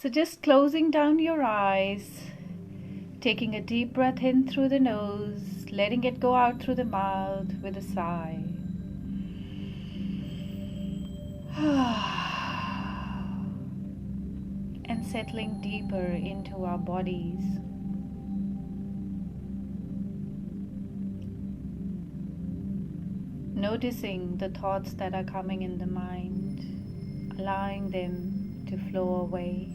So just closing down your eyes, taking a deep breath in through the nose, letting it go out through the mouth with a sigh. And settling deeper into our bodies. Noticing the thoughts that are coming in the mind, allowing them to flow away.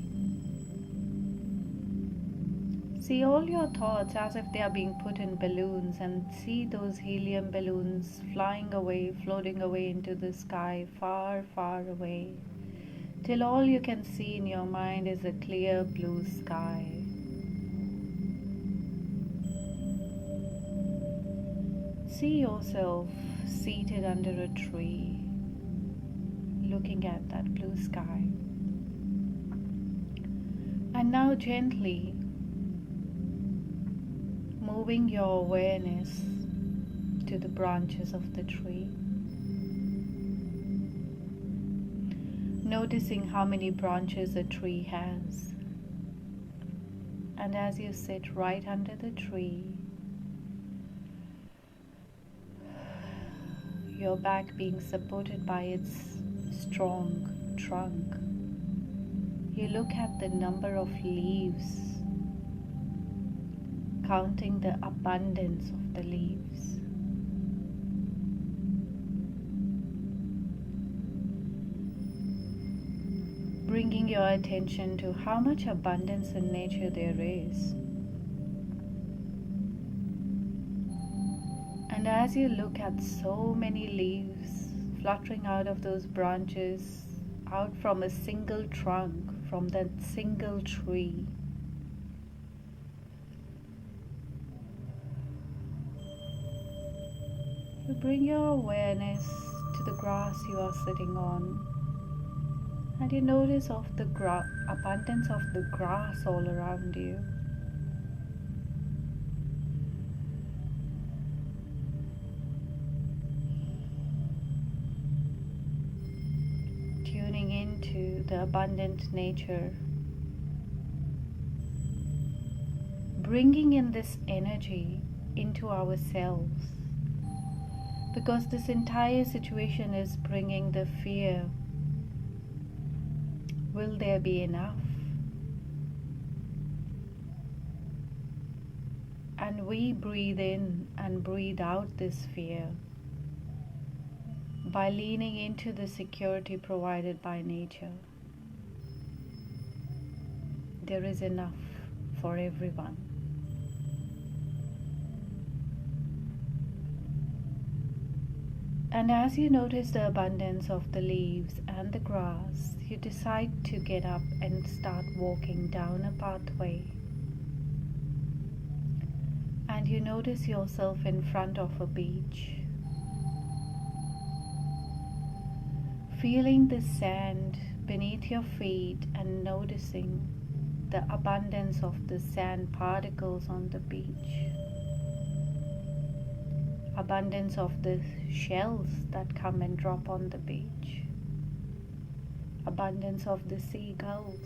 See all your thoughts as if they are being put in balloons, and see those helium balloons flying away, floating away into the sky, far, far away, till all you can see in your mind is a clear blue sky. See yourself seated under a tree, looking at that blue sky. And now gently moving your awareness to the branches of the tree. Noticing how many branches a tree has. And as you sit right under the tree, your back being supported by its strong trunk, you look at the number of leaves, counting the abundance of the leaves. Bringing your attention to how much abundance in nature there is. And as you look at so many leaves fluttering out of those branches, out from a single trunk, from that single tree, you bring your awareness to the grass you are sitting on, and you notice of the abundance of the grass all around you. Tuning into the abundant nature, bringing in this energy into ourselves, because this entire situation is bringing the fear. Will there be enough? And we breathe in and breathe out this fear by leaning into the security provided by nature. There is enough for everyone. And as you notice the abundance of the leaves and the grass, you decide to get up and start walking down a pathway. And you notice yourself in front of a beach. Feeling the sand beneath your feet and noticing the abundance of the sand particles on the beach. Abundance of the shells that come and drop on the beach. Abundance of the seagulls.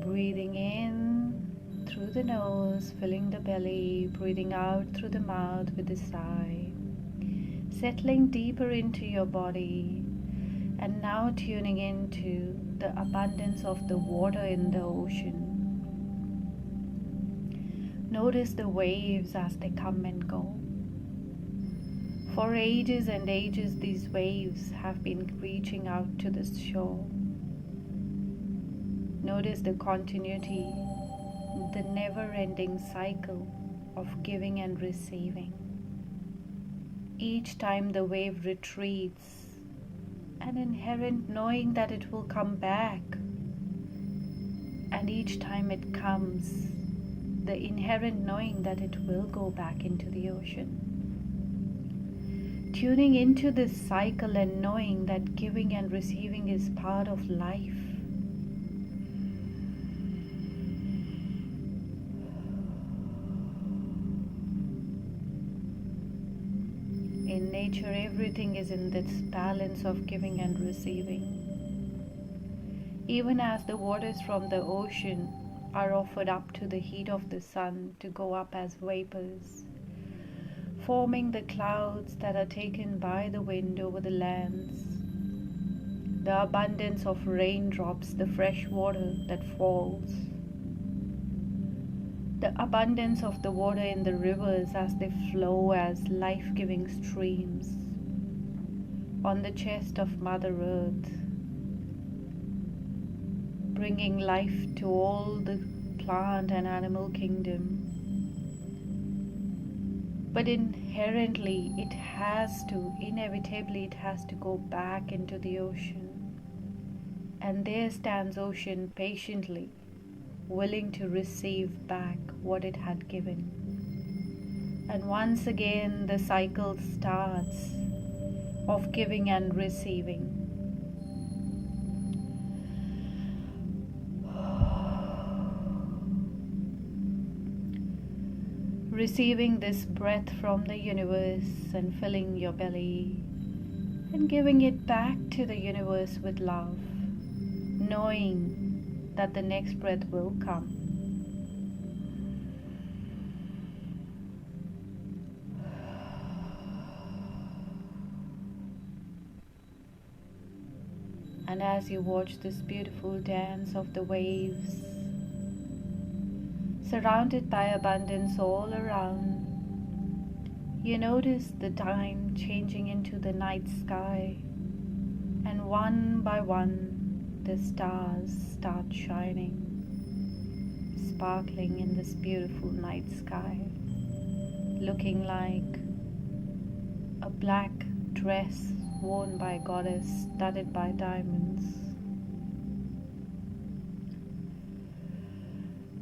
Breathing in through the nose, filling the belly, breathing out through the mouth with a sigh. Settling deeper into your body. And now tuning into the abundance of the water in the ocean. Notice the waves as they come and go. For ages and ages, these waves have been reaching out to the shore. Notice the continuity, the never-ending cycle of giving and receiving. Each time the wave retreats, an inherent knowing that it will come back, and each time it comes, the inherent knowing that it will go back into the ocean. Tuning into this cycle and knowing that giving and receiving is part of life. nature, everything is in this balance of giving and receiving. Even as the waters from the ocean are offered up to the heat of the sun to go up as vapors, forming the clouds that are taken by the wind over the lands, the abundance of raindrops, the fresh water that falls, the abundance of the water in the rivers as they flow as life-giving streams on the chest of Mother Earth, bringing life to all the plant and animal kingdom. But inherently, inevitably, it has to go back into the ocean. And there stands ocean patiently, willing to receive back what it had given. And once again, the cycle starts of giving and receiving. Receiving this breath from the universe and filling your belly and giving it back to the universe with love, knowing that the next breath will come. And as you watch this beautiful dance of the waves, surrounded by abundance all around, you notice the time changing into the night sky, and one by one the stars start shining, sparkling in this beautiful night sky, looking like a black dress worn by a goddess studded by diamonds.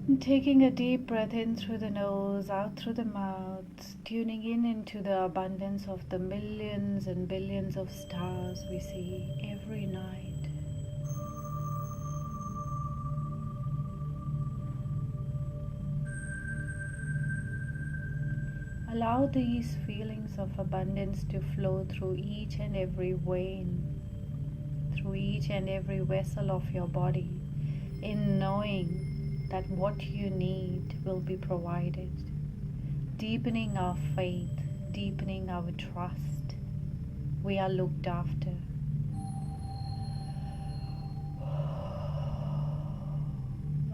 And taking a deep breath in through the nose, out through the mouth, tuning in into the abundance of the millions and billions of stars we see every night. Allow these feelings of abundance to flow through each and every vein, through each and every vessel of your body, in knowing that what you need will be provided, deepening our faith, deepening our trust. We are looked after.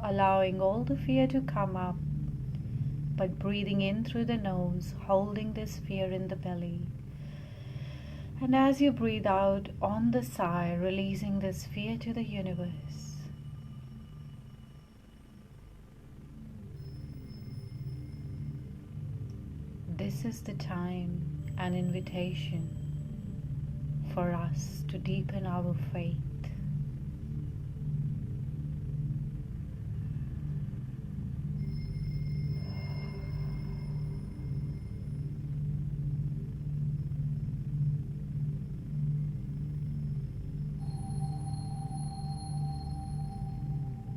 Allowing all the fear to come up, but breathing in through the nose, holding this fear in the belly. And as you breathe out on the sigh, releasing this fear to the universe. This is the time and invitation for us to deepen our faith.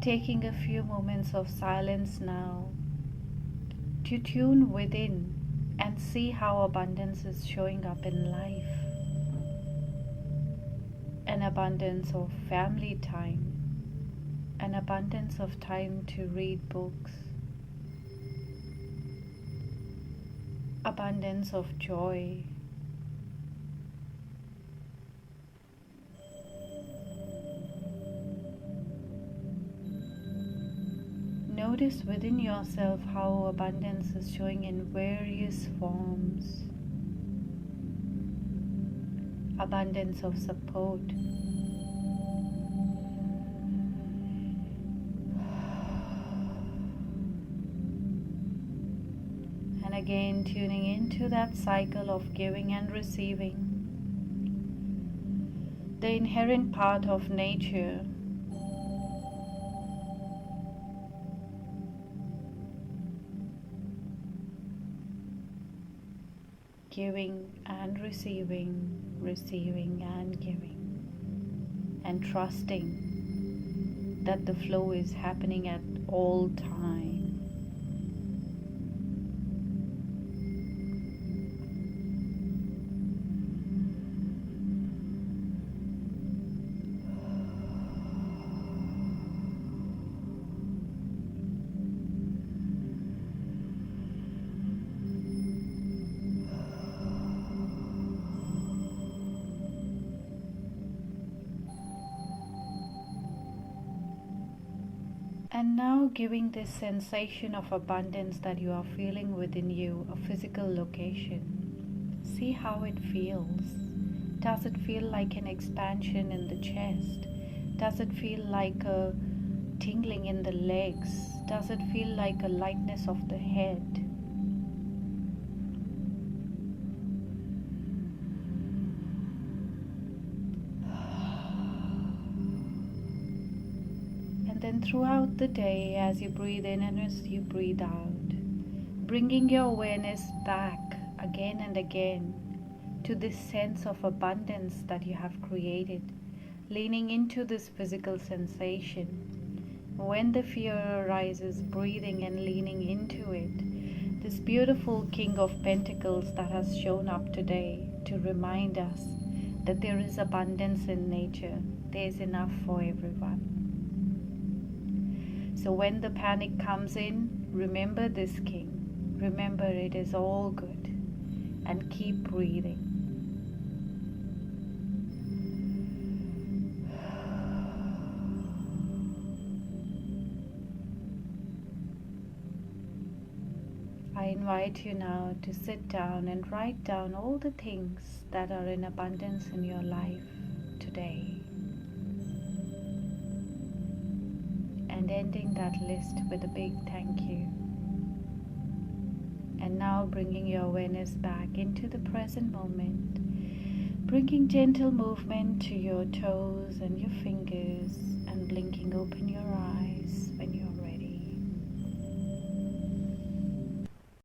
Taking a few moments of silence now to tune within and see how abundance is showing up in life. An abundance of family time, an abundance of time to read books, abundance of joy, notice within yourself how abundance is showing in various forms. Abundance of support, and again tuning into that cycle of giving and receiving, the inherent part of nature. Giving and receiving, receiving and giving, and trusting that the flow is happening at all time. And now giving this sensation of abundance that you are feeling within you a physical location. See how it feels. Does it feel like an expansion in the chest? Does it feel like a tingling in the legs? Does it feel like a lightness of the head? And then throughout the day, as you breathe in and as you breathe out, bringing your awareness back again and again to this sense of abundance that you have created, leaning into this physical sensation. When the fear arises, breathing and leaning into it, this beautiful King of Pentacles that has shown up today to remind us that there is abundance in nature, there is enough for everyone. So when the panic comes in, remember this King, remember it is all good, and keep breathing. I invite you now to sit down and write down all the things that are in abundance in your life today. And ending that list with a big thank you. And now bringing your awareness back into the present moment, bringing gentle movement to your toes and your fingers, and blinking open your eyes.